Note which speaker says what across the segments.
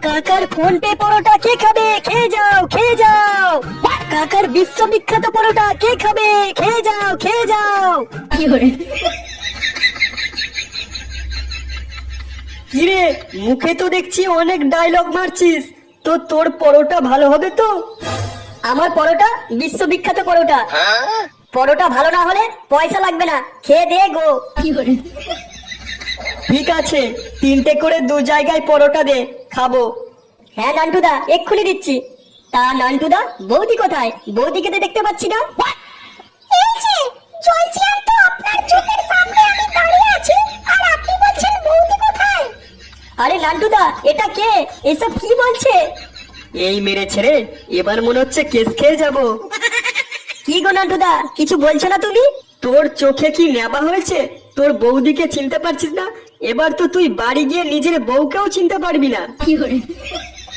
Speaker 1: কাকার phone pay পরোটা কে খাবে? খেয়ে যাও, খেয়ে যাও। কাকার বিশ্ববিখ্যাত পরোটা কে খাবে? খেয়ে যাও, খেয়ে যাও। কিরে, মুখে তো দেখছি অনেক ডায়লগ মারছিস, তো তোর পরোটা ভালো হবে তো? আমার পরোটা বিশ্ববিখ্যাত পরোটা। পরোটা ভালো না হলে পয়সা লাগবে না, খেয়ে দে গো। ঠিক আছে, 3টে করে 2 জায়গায় পরোটা দে, খাবো। হ্যাঁ নান্টুদা, এক্ষুনি দিচ্ছি। তা নান্টুদা, বৌদি কোথায়? বৌদিকে তো দেখতে পাচ্ছি না। এই যে জলজিয়ান তো আপনার চোখের সামনে আমি দাঁড়িয়ে আছি, আর আপনি বলছেন বৌদি কোথায়? আরে নান্টুদা, এটা কে? এসব কি বলছে? এই মেরেছে রে, এবার মনে হচ্ছে কেস খেয়ে যাবো। কি গো নান্টুদা, কিছু বলছো না তুমি? তোর চোখে কি নেবা হয়েছে? তোর বৌদিকে চিনতে পারছিস না? এবার তো তুই বাড়ি গিয়ে নিজের বউকেও চিনতে পারবি না।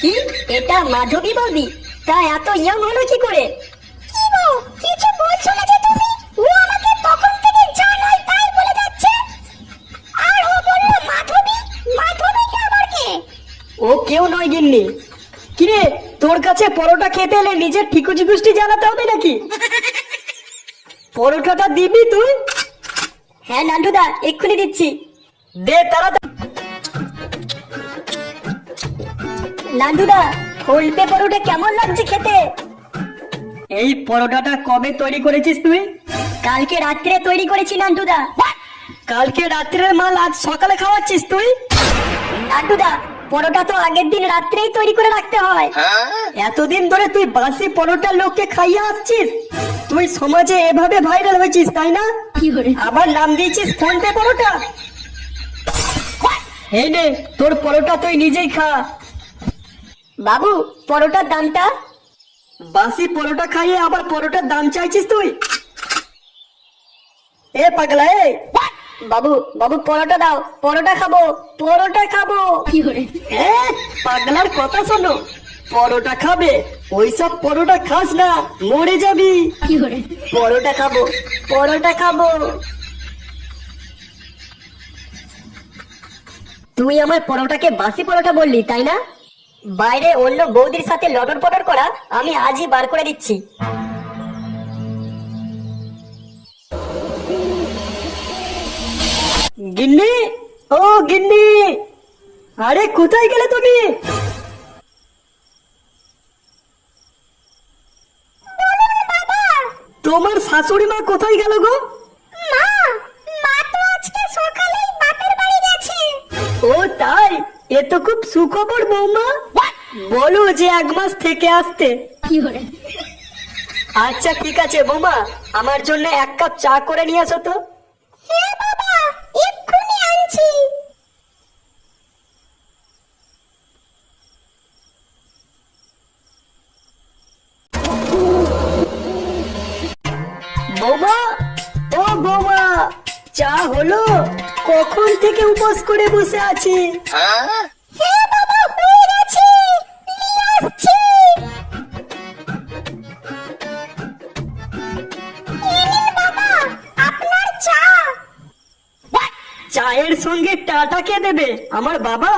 Speaker 1: কি এটা মাধবী বৌদি? তা এত ইয়ং হলো কি করে? কি গো, কিছু বলছো না যে তুমি? ও আমাকে তখন থেকে যা নাই তাই বলে যাচ্ছে। আর ও বলল মাধবী। মাধবী কে আবার কে? ও কেউ নয় গিন্নি। কিরে, তোর কাছে পরোটা খেতে এলে নিজের ঠিকুজি গুষ্টি জানাতে হবে নাকি? পরোটাটা দিবি তুই? হ্যাঁ নান্টুদা, এক্ষুনি দিচ্ছি। দে তাড়াতাড়ি। নান্টুদা, ফোলপে পরোটা কেমন লাগছে খেতে? এই পরোটাটা কবে তৈরি করেছিস তুই? কালকে রাত্রে তৈরি করেছি নান্টুদা। কালকে রাত্রের মাল আজ সকালে খাওয়াচ্ছিস তুই? নান্টুদা, পরোটা তো আগের দিন রাত্রেই তৈরি করে রাখতে হয়। এতদিন ধরে তুই বাসি পরোটা লোককে খাইয়ে আসছিস। তুই সমাজে এভাবে ভাইরাল হয়েছিস, তাই না? আবার নাম দিয়েছিস ফোনপে পরোটা। এই নে, তোর পরোটা তুই নিজেই খা। বাবু, পরোটার দামটা? বাসি পরোটা খাইয়ে আবার পরোটার দাম চাইছিস তুই? এ পাগলা, এ বাবু, বাবু পরোটা দাও, পরোটা খাবো, পরোটা খাবো। পাগলার কথা শোনো, পরোটা খাবে? ওইসব পরোটা খাস না, মরে যাবি। পরোটা খাবো, পরোটা খাবো। তুই আমার পরোটাকে বাসি পরোটা বললি, তাই না? বাইরে অন্য বৌদির সাথে লটর পটর করা আমি আজই বার করে দিচ্ছি। গিন্নি, ও গিন্নি, আরে কোথায় গেলে তুমি? তোমার শাশুড়ি মা কোথায় গেল গো? মা, মা তো আজকে সকালেই বাপের বাড়ি গেছে। ও তাই? এ তো খুব সুখবর বৌমা। বলো যে 1 মাস থেকে আসতে। আচ্ছা ঠিক আছে বৌমা, আমার জন্য 1 কাপ চা করে নিয়ে আসো তো। হ্যাঁ বাবা, এক্ষুনি আনছি। বৌমা, ও বৌমা, চা হলো? কখন থেকে উপোস করে বসে আছি। হ্যাঁ বাবা, হয়ে গেছে, নিয়ে আসছি। এই নিন বাবা, আপনার চা। চায়ের সঙ্গে টাটা কে দেবে? আমার বাবা।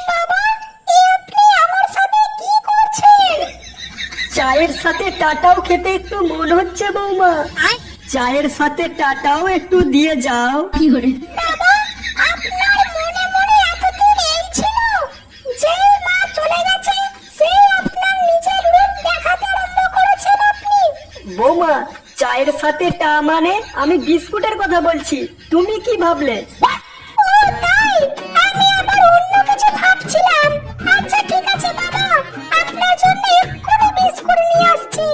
Speaker 1: বাবা, আপনি আমার সাথে কি করছেন? চায়ের সাথে টাটাও খেতে একটু মন হচ্ছে বৌমা। চায়ের সাথে টাটাও একটু দিয়ে যাও। বাবা, আপনার মনে মনে এতদিন এই ছিল যে মা চলে গেছে সেই আপনার নিজের রূপ দেখাতে আরম্ভ করেছেন আপনি। বৌমা, চায়ের সাথে টা মানে আমি বিস্কুটের কথা বলছি, তুমি কি ভাবলে? ও তাই, আমি আবার অন্য কিছু ভাবছিলাম। আচ্ছা ঠিক আছে বাবা, আপনার জন্য এক্ষুনি বিস্কুট নিয়ে আসছি।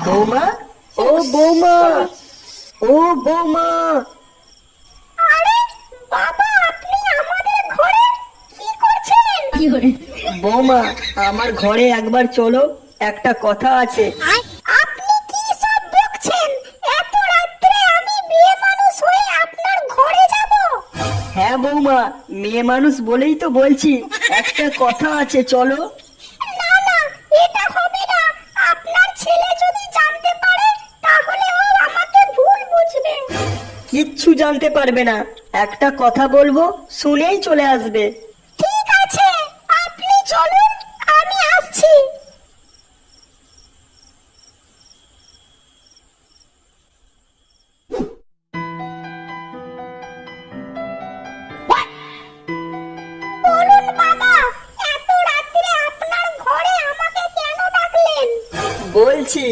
Speaker 1: বৌমা, ও বৌমা, ও বৌমা। আরে বাবা, আপনি আমাদের ঘরে কি করছেন? বৌমা, আমার ঘরে একবার চলো, একটা কথা আছে। আপনি কি সব বকছেন? এত রাত্রে আমি বিয়ে মানুষ হয়ে আপনার ঘরে যাব? হ্যাঁ বৌমা, মেয়ে মানুষ বলেই তো বলছি, একটা কথা আছে, চলো।
Speaker 2: না না, এটা হবে না। আপনার ছেলে যদি জানতে পারে তাহলে ও আমাকে ভুল বুঝবে।
Speaker 1: কিচ্ছু জানতে পারবে না, একটা কথা বলবো, শুনেই চলে আসবে।
Speaker 2: ঠিক আছে, আপনি চলুন, আমি আসছি। বলুন বাবা, এত রাত্রে আপনার ঘরে আমাকে কেন ডাকলেন?
Speaker 1: বলছি,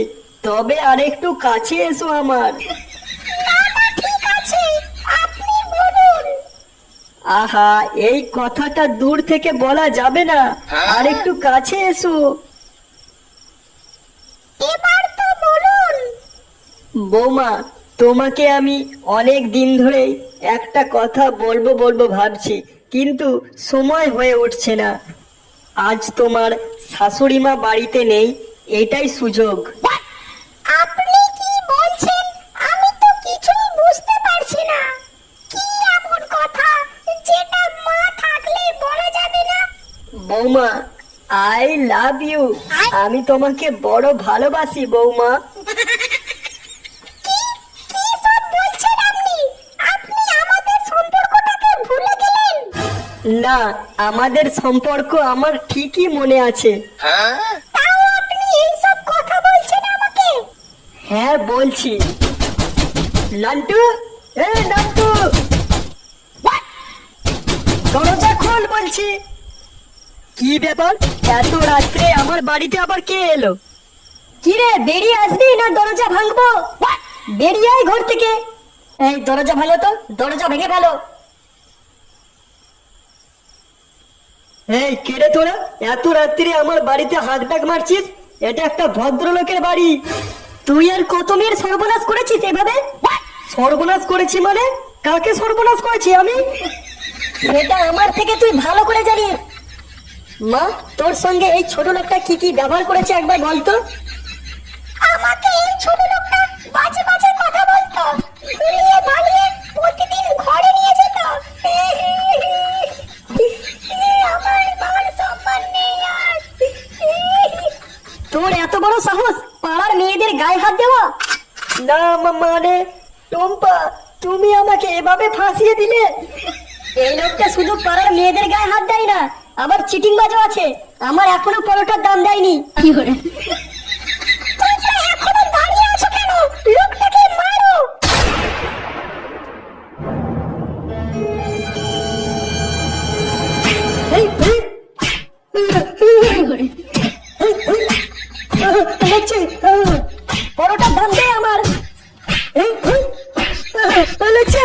Speaker 1: তবে আরেকটু কাছে এসো আমার।
Speaker 2: না না, ঠিক আছে, আপনি বলুন।
Speaker 1: আহা, এই কথাটা দূর থেকে বলা যাবে না, আর একটু কাছে এসো।
Speaker 2: এবার তো বলুন।
Speaker 1: বৌমা, তোমাকে আমি অনেক দিন ধরেই একটা কথা বলবো বলবো ভাবছি, কিন্তু সময় হয়ে উঠছে না। আজ তোমার শাশুড়ি মা বাড়িতে নেই, এটাই সুযোগ।
Speaker 2: আপনি কি বলছেন? আমি তো কিছুই বুঝতে পারছি না। কি এমন কথা যেটা মা থাকলে বলা যাবে না?
Speaker 1: বৌমা, আই লাভ ইউ। আমি তোমাকে বড় ভালোবাসি বৌমা।
Speaker 2: কি সব বলছেন আপনি? আপনি আমাদের সম্পর্কটাকে ভুলে গেলেন?
Speaker 1: না, আমাদের সম্পর্ক আমার ঠিকই মনে আছে।
Speaker 2: তাও আপনি এই সব কথা বলছেন আমাকে?
Speaker 1: হ্যাঁ বলছি। নান্টু, এ নান্টু, দরজা খোল বলছি। কি ব্যাপার, এত রাত্রে আমার বাড়িতে আবার কে এলো? কি রে, বেরিয়ে আসবি না দরজা ভাঙবো? বেরিয়ে আয় ঘর থেকে। এই দরজা ভাঙো তো, দরজা ভেঙে ফেলো। এই কে রে তোরা, এত রাত্রে আমার বাড়িতে হাঁক ডাক মারছিস? এটা একটা ভদ্রলোকের বাড়ি। তুই আর কত মেয়ের সর্বনাশ করেছিস এভাবে? সর্বনাশ করেছি মানে? কাকে সর্বনাশ করেছি আমি? সেটা আমার থেকে তুই ভালো করে জানিস। মা, তোর সঙ্গে এই ছোট লোকটা কি কি ব্যবহার করেছে একবার বলতো।
Speaker 2: আমাকে এই ছোট লোকটা বাজে বাজে কথা বলতো, ঘুরিয়ে ভালিয়ে প্রতিদিন ঘরে নিয়ে যেত। আমার মান সম্মান নেই আর।
Speaker 1: তোর এত বড় সাহস পাড়ার মেয়েদের গায়ে হাত দেওয়া? না মানে টম্পা, তুমি আমাকে এভাবে ফাঁসিয়ে দিলে। এই লোকটা শুধু পাড়ার মেয়েদের গায়ে হাত দেয় না, আবার চিটিং বাজও আছে। আমার এখনো পরোটার দাম দেয়নি। কি করে?
Speaker 2: তোমরা এখনো দাঁড়িয়ে আছো কেন? লোকটাকে মারো।
Speaker 1: এই, লাগছে, পরোটার দাম দে আমার। লাগছে।